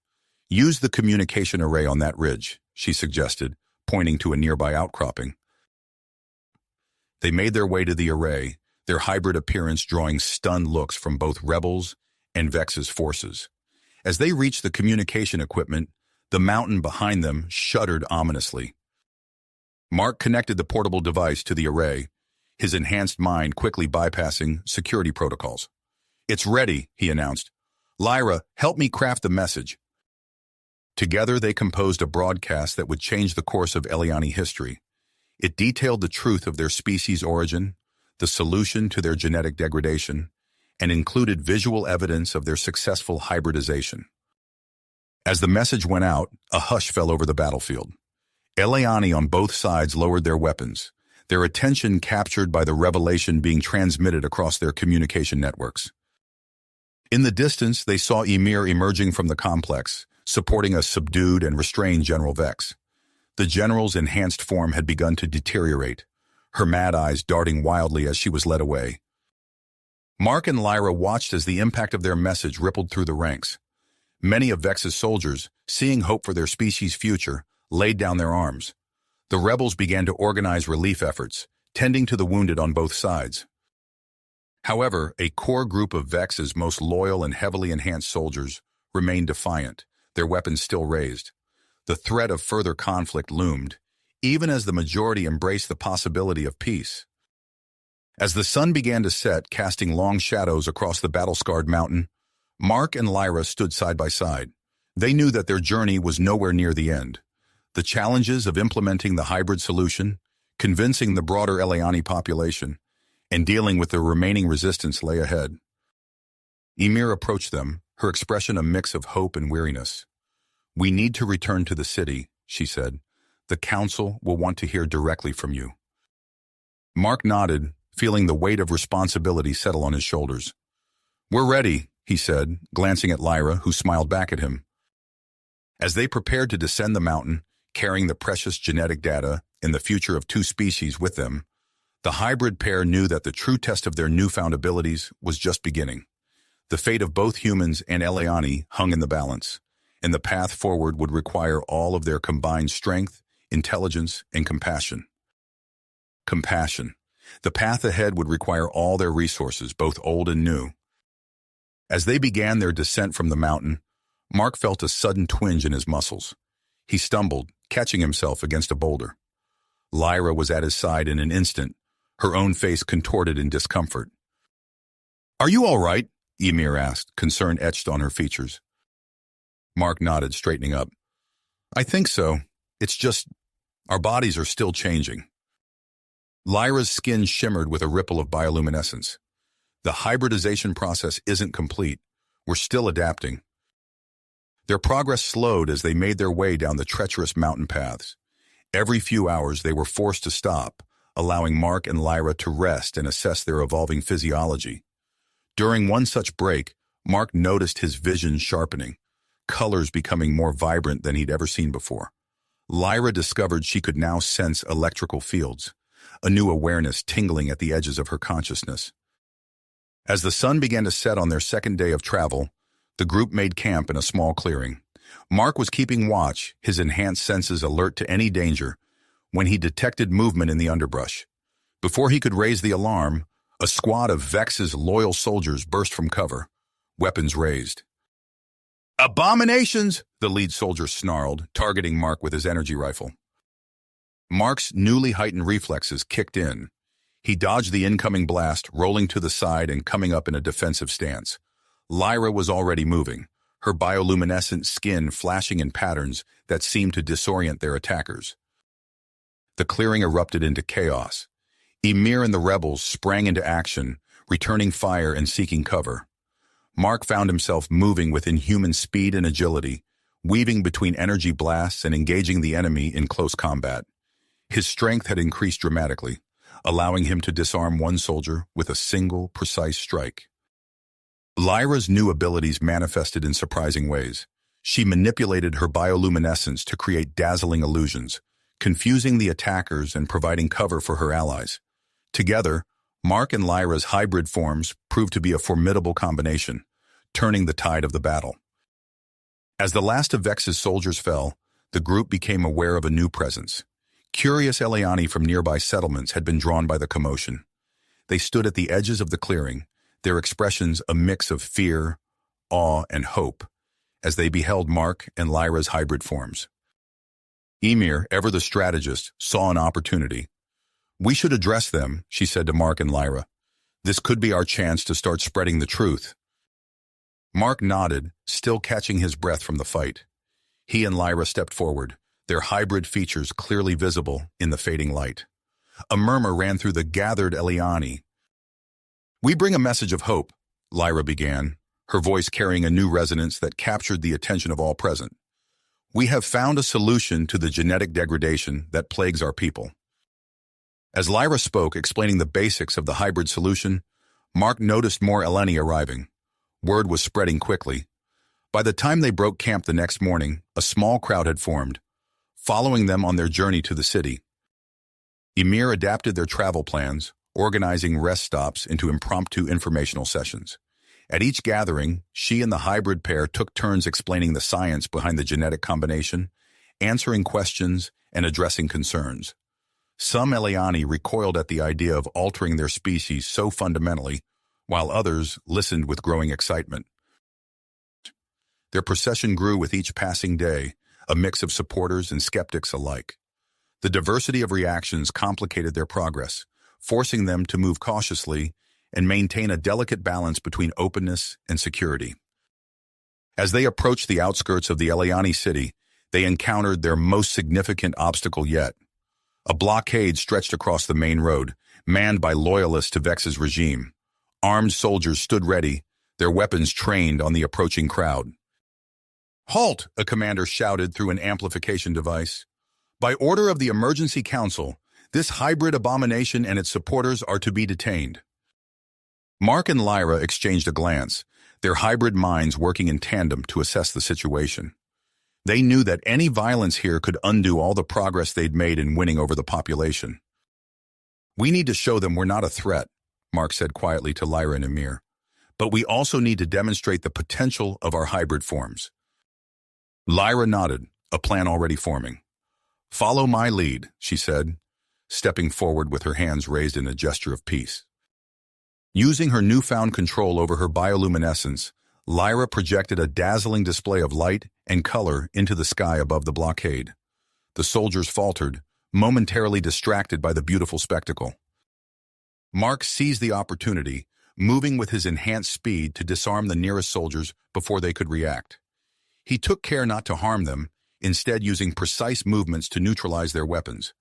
Use the communication array on that ridge, she suggested, pointing to a nearby outcropping. They made their way to the array, their hybrid appearance drawing stunned looks from both rebels and Vex's forces. As they reached the communication equipment, the mountain behind them shuddered ominously. Mark connected the portable device to the array, his enhanced mind quickly bypassing security protocols. It's ready, he announced. Lyra, help me craft the message. Together they composed a broadcast that would change the course of Eliani history. It detailed the truth of their species' origin, the solution to their genetic degradation, and included visual evidence of their successful hybridization. As the message went out, a hush fell over the battlefield. Eliani on both sides lowered their weapons, their attention captured by the revelation being transmitted across their communication networks. In the distance, they saw Ymir emerging from the complex, supporting a subdued and restrained General Vex. The general's enhanced form had begun to deteriorate, her mad eyes darting wildly as she was led away. Mark and Lyra watched as the impact of their message rippled through the ranks. Many of Vex's soldiers, seeing hope for their species' future, laid down their arms. The rebels began to organize relief efforts, tending to the wounded on both sides. However, a core group of Vex's most loyal and heavily enhanced soldiers remained defiant, their weapons still raised. The threat of further conflict loomed, even as the majority embraced the possibility of peace. As the sun began to set, casting long shadows across the battle-scarred mountain, Mark and Lyra stood side by side. They knew that their journey was nowhere near the end. The challenges of implementing the hybrid solution, convincing the broader Eliani population, and dealing with the remaining resistance lay ahead. Ymir approached them, her expression a mix of hope and weariness. We need to return to the city, she said. The council will want to hear directly from you. Mark nodded, feeling the weight of responsibility settle on his shoulders. We're ready, he said, glancing at Lyra, who smiled back at him. As they prepared to descend the mountain, carrying the precious genetic data and the future of two species with them, the hybrid pair knew that the true test of their newfound abilities was just beginning. The fate of both humans and Eliani hung in the balance, and the path forward would require all of their combined strength, intelligence, and compassion. Compassion. The path ahead would require all their resources, both old and new. As they began their descent from the mountain, Mark felt a sudden twinge in his muscles. He stumbled, catching himself against a boulder. Lyra was at his side in an instant, her own face contorted in discomfort. Are you all right? Ymir asked, concern etched on her features. Mark nodded, straightening up. I think so. It's just, our bodies are still changing. Lyra's skin shimmered with a ripple of bioluminescence. The hybridization process isn't complete. We're still adapting. Their progress slowed as they made their way down the treacherous mountain paths. Every few hours they were forced to stop, allowing Mark and Lyra to rest and assess their evolving physiology. During one such break, Mark noticed his vision sharpening, colors becoming more vibrant than he'd ever seen before. Lyra discovered she could now sense electrical fields, a new awareness tingling at the edges of her consciousness. As the sun began to set on their second day of travel, the group made camp in a small clearing. Mark was keeping watch, his enhanced senses alert to any danger, when he detected movement in the underbrush. Before he could raise the alarm, a squad of Vex's loyal soldiers burst from cover, weapons raised. "Abominations!" the lead soldier snarled, targeting Mark with his energy rifle. Mark's newly heightened reflexes kicked in. He dodged the incoming blast, rolling to the side and coming up in a defensive stance. Lyra was already moving, her bioluminescent skin flashing in patterns that seemed to disorient their attackers. The clearing erupted into chaos. Ymir and the rebels sprang into action, returning fire and seeking cover. Mark found himself moving with inhuman speed and agility, weaving between energy blasts and engaging the enemy in close combat. His strength had increased dramatically, allowing him to disarm one soldier with a single, precise strike. Lyra's new abilities manifested in surprising ways. She manipulated her bioluminescence to create dazzling illusions, confusing the attackers and providing cover for her allies. Together, Mark and Lyra's hybrid forms proved to be a formidable combination, turning the tide of the battle. As the last of Vex's soldiers fell, the group became aware of a new presence. Curious Eliani from nearby settlements had been drawn by the commotion. They stood at the edges of the clearing, their expressions a mix of fear, awe, and hope, as they beheld Mark and Lyra's hybrid forms. Ymir, ever the strategist, saw an opportunity. "We should address them," she said to Mark and Lyra. "This could be our chance to start spreading the truth." Mark nodded, still catching his breath from the fight. He and Lyra stepped forward, their hybrid features clearly visible in the fading light. A murmur ran through the gathered Eliani. "We bring a message of hope," Lyra began, her voice carrying a new resonance that captured the attention of all present. "We have found a solution to the genetic degradation that plagues our people." As Lyra spoke, explaining the basics of the hybrid solution, Mark noticed more Eleni arriving. Word was spreading quickly. By the time they broke camp the next morning, a small crowd had formed, following them on their journey to the city. Ymir adapted their travel plans, organizing rest stops into impromptu informational sessions. At each gathering, she and the hybrid pair took turns explaining the science behind the genetic combination, answering questions, and addressing concerns. Some Eliani recoiled at the idea of altering their species so fundamentally, while others listened with growing excitement. Their procession grew with each passing day, a mix of supporters and skeptics alike. The diversity of reactions complicated their progress, forcing them to move cautiously and maintain a delicate balance between openness and security. As they approached the outskirts of the Eliani city, they encountered their most significant obstacle yet. A blockade stretched across the main road, manned by loyalists to Vex's regime. Armed soldiers stood ready, their weapons trained on the approaching crowd. "Halt!" a commander shouted through an amplification device. "By order of the Emergency Council, this hybrid abomination and its supporters are to be detained." Mark and Lyra exchanged a glance, their hybrid minds working in tandem to assess the situation. They knew that any violence here could undo all the progress they'd made in winning over the population. "We need to show them we're not a threat," Mark said quietly to Lyra and Ymir. "But we also need to demonstrate the potential of our hybrid forms." Lyra nodded, a plan already forming. "Follow my lead," she said, stepping forward with her hands raised in a gesture of peace. Using her newfound control over her bioluminescence, Lyra projected a dazzling display of light and color into the sky above the blockade. The soldiers faltered, momentarily distracted by the beautiful spectacle. Mark seized the opportunity, moving with his enhanced speed to disarm the nearest soldiers before they could react. He took care not to harm them, instead using precise movements to neutralize their weapons.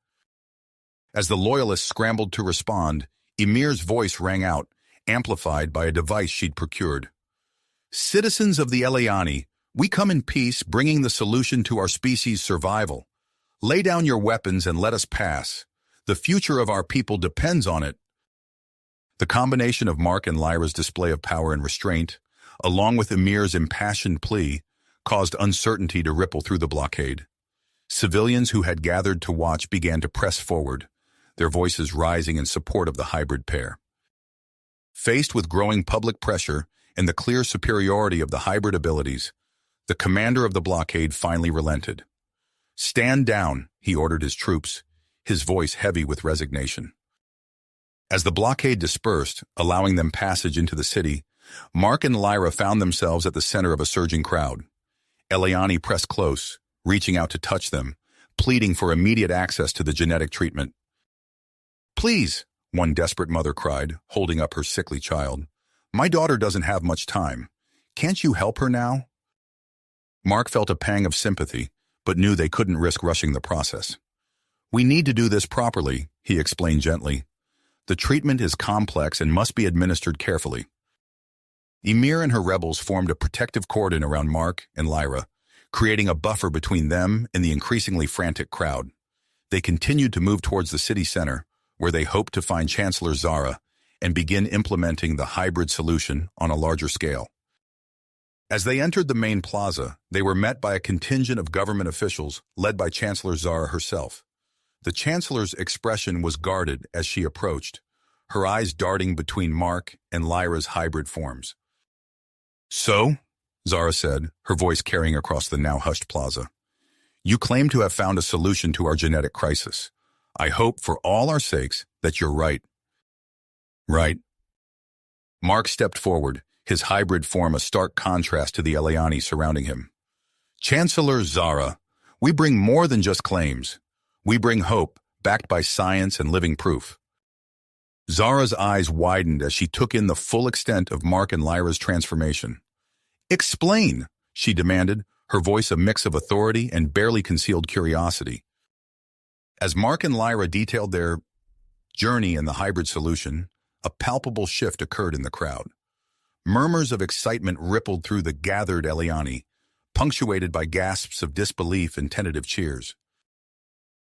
As the loyalists scrambled to respond, Ymir's voice rang out, amplified by a device she'd procured. "Citizens of the Eliani, we come in peace, bringing the solution to our species' survival. Lay down your weapons and let us pass. The future of our people depends on it." The combination of Mark and Lyra's display of power and restraint, along with Ymir's impassioned plea, caused uncertainty to ripple through the blockade. Civilians who had gathered to watch began to press forward, their voices rising in support of the hybrid pair. Faced with growing public pressure and the clear superiority of the hybrid abilities, the commander of the blockade finally relented. "Stand down," he ordered his troops, his voice heavy with resignation. As the blockade dispersed, allowing them passage into the city, Mark and Lyra found themselves at the center of a surging crowd. Eliani pressed close, reaching out to touch them, pleading for immediate access to the genetic treatment. "Please," one desperate mother cried, holding up her sickly child. "My daughter doesn't have much time. Can't you help her now?" Mark felt a pang of sympathy, but knew they couldn't risk rushing the process. "We need to do this properly," he explained gently. "The treatment is complex and must be administered carefully." Ymir and her rebels formed a protective cordon around Mark and Lyra, creating a buffer between them and the increasingly frantic crowd. They continued to move towards the city center, where they hoped to find Chancellor Zara and begin implementing the hybrid solution on a larger scale. As they entered the main plaza, they were met by a contingent of government officials led by Chancellor Zara herself. The Chancellor's expression was guarded as she approached, her eyes darting between Mark and Lyra's hybrid forms. "So," Zara said, her voice carrying across the now hushed plaza, "you claim to have found a solution to our genetic crisis. I hope, for all our sakes, that you're right." "Right." Mark stepped forward, his hybrid form a stark contrast to the Eliani surrounding him. "Chancellor Zara, we bring more than just claims. We bring hope, backed by science and living proof." Zara's eyes widened as she took in the full extent of Mark and Lyra's transformation. "Explain," she demanded, her voice a mix of authority and barely concealed curiosity. As Mark and Lyra detailed their journey in the hybrid solution, a palpable shift occurred in the crowd. Murmurs of excitement rippled through the gathered Eliani, punctuated by gasps of disbelief and tentative cheers.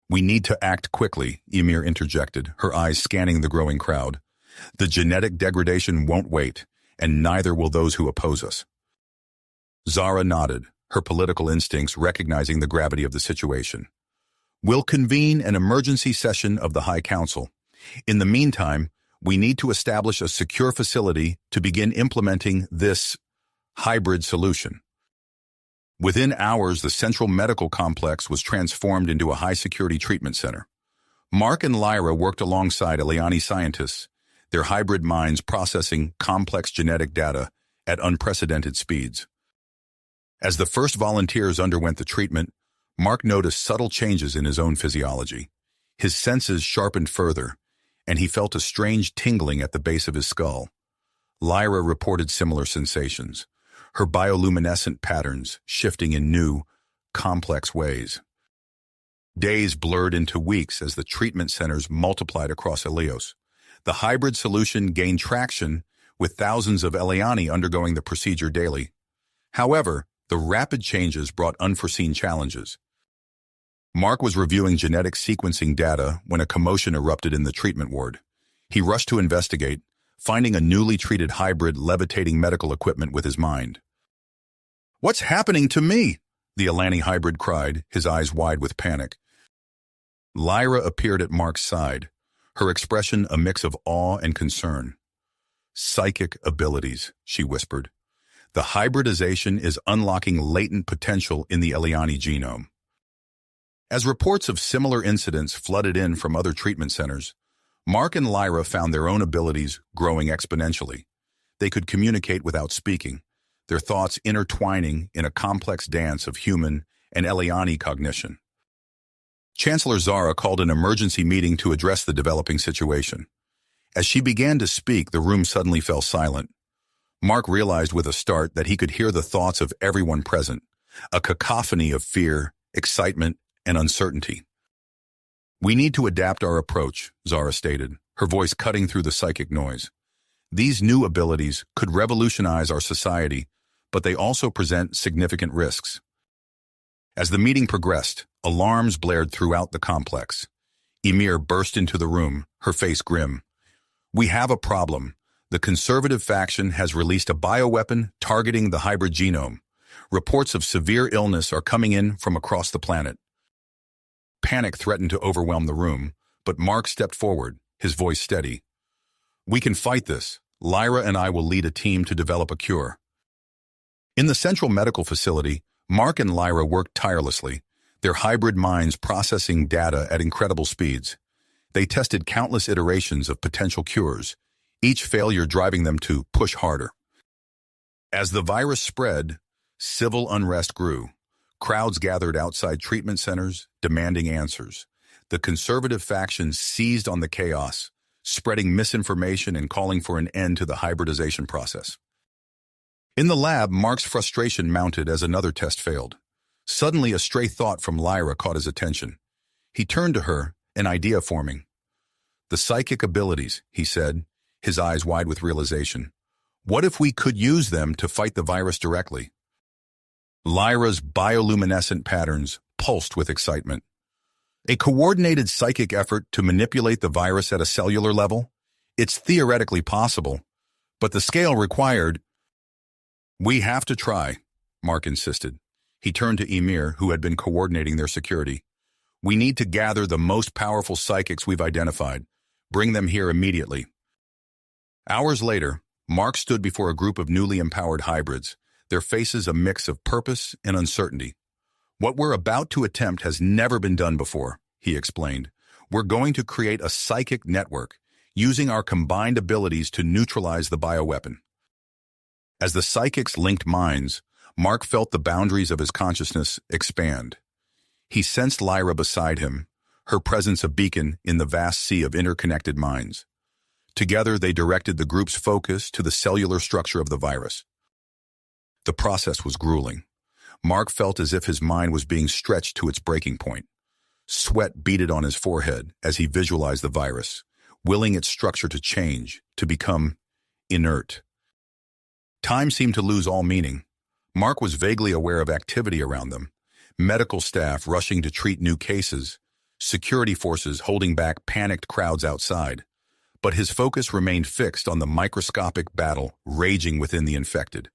"We need to act quickly," Ymir interjected, her eyes scanning the growing crowd. "The genetic degradation won't wait, and neither will those who oppose us." Zara nodded, her political instincts recognizing the gravity of the situation. "We'll convene an emergency session of the High Council. In the meantime, we need to establish a secure facility to begin implementing this hybrid solution." Within hours, the central medical complex was transformed into a high-security treatment center. Mark and Lyra worked alongside Eliani scientists, their hybrid minds processing complex genetic data at unprecedented speeds. As the first volunteers underwent the treatment, Mark noticed subtle changes in his own physiology. His senses sharpened further, and he felt a strange tingling at the base of his skull. Lyra reported similar sensations, her bioluminescent patterns shifting in new, complex ways. Days blurred into weeks as the treatment centers multiplied across Elos. The hybrid solution gained traction, with thousands of Eliani undergoing the procedure daily. However, the rapid changes brought unforeseen challenges. Mark was reviewing genetic sequencing data when a commotion erupted in the treatment ward. He rushed to investigate, finding a newly treated hybrid levitating medical equipment with his mind. "What's happening to me?" the Eliani hybrid cried, his eyes wide with panic. Lyra appeared at Mark's side, her expression a mix of awe and concern. "Psychic abilities," she whispered. "The hybridization is unlocking latent potential in the Eliani genome." As reports of similar incidents flooded in from other treatment centers, Mark and Lyra found their own abilities growing exponentially. They could communicate without speaking, their thoughts intertwining in a complex dance of human and Eliani cognition. Chancellor Zara called an emergency meeting to address the developing situation. As she began to speak, the room suddenly fell silent. Mark realized with a start that he could hear the thoughts of everyone present, a cacophony of fear, excitement, and uncertainty. "We need to adapt our approach," Zara stated, her voice cutting through the psychic noise. "These new abilities could revolutionize our society, but they also present significant risks." As the meeting progressed, alarms blared throughout the complex. Ymir burst into the room, her face grim. "We have a problem. The conservative faction has released a bioweapon targeting the hybrid genome. Reports of severe illness are coming in from across the planet." Panic threatened to overwhelm the room, but Mark stepped forward, his voice steady. "We can fight this. Lyra and I will lead a team to develop a cure." In the central medical facility, Mark and Lyra worked tirelessly, their hybrid minds processing data at incredible speeds. They tested countless iterations of potential cures, each failure driving them to push harder. As the virus spread, civil unrest grew. Crowds gathered outside treatment centers, demanding answers. The conservative faction seized on the chaos, spreading misinformation and calling for an end to the hybridization process. In the lab, Mark's frustration mounted as another test failed. Suddenly, a stray thought from Lyra caught his attention. He turned to her, an idea forming. "The psychic abilities," he said, his eyes wide with realization. "What if we could use them to fight the virus directly?" Lyra's bioluminescent patterns pulsed with excitement. "A coordinated psychic effort to manipulate the virus at a cellular level? It's theoretically possible, but the scale required—" "We have to try," Mark insisted. He turned to Ymir, who had been coordinating their security. "We need to gather the most powerful psychics we've identified. Bring them here immediately." Hours later, Mark stood before a group of newly empowered hybrids, their faces a mix of purpose and uncertainty. "What we're about to attempt has never been done before," he explained. "We're going to create a psychic network, using our combined abilities to neutralize the bioweapon." As the psychics linked minds, Mark felt the boundaries of his consciousness expand. He sensed Lyra beside him, her presence a beacon in the vast sea of interconnected minds. Together, they directed the group's focus to the cellular structure of the virus. The process was grueling. Mark felt as if his mind was being stretched to its breaking point. Sweat beaded on his forehead as he visualized the virus, willing its structure to change, to become inert. Time seemed to lose all meaning. Mark was vaguely aware of activity around them. Medical staff rushing to treat new cases, security forces holding back panicked crowds outside. But his focus remained fixed on the microscopic battle raging within the infected.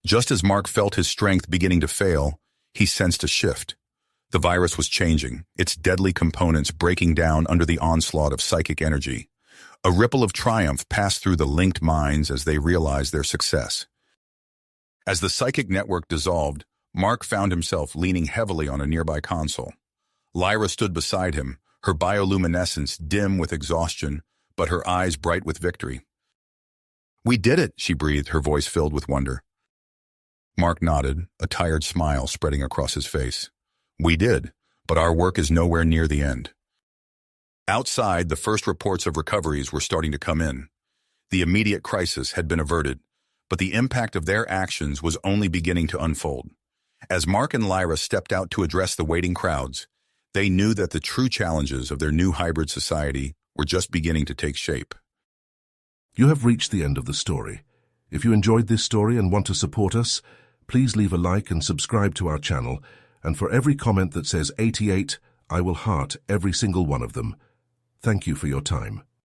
Just as Mark felt his strength beginning to fail, he sensed a shift. The virus was changing, its deadly components breaking down under the onslaught of psychic energy. A ripple of triumph passed through the linked minds as they realized their success. As the psychic network dissolved, Mark found himself leaning heavily on a nearby console. Lyra stood beside him, her bioluminescence dim with exhaustion, but her eyes bright with victory. "We did it," she breathed, her voice filled with wonder. Mark nodded, a tired smile spreading across his face. "We did, but our work is nowhere near the end." Outside, the first reports of recoveries were starting to come in. The immediate crisis had been averted, but the impact of their actions was only beginning to unfold. As Mark and Lyra stepped out to address the waiting crowds, they knew that the true challenges of their new hybrid society were just beginning to take shape. You have reached the end of the story. If you enjoyed this story and want to support us, please leave a like and subscribe to our channel, and for every comment that says 88, I will heart every single one of them. Thank you for your time.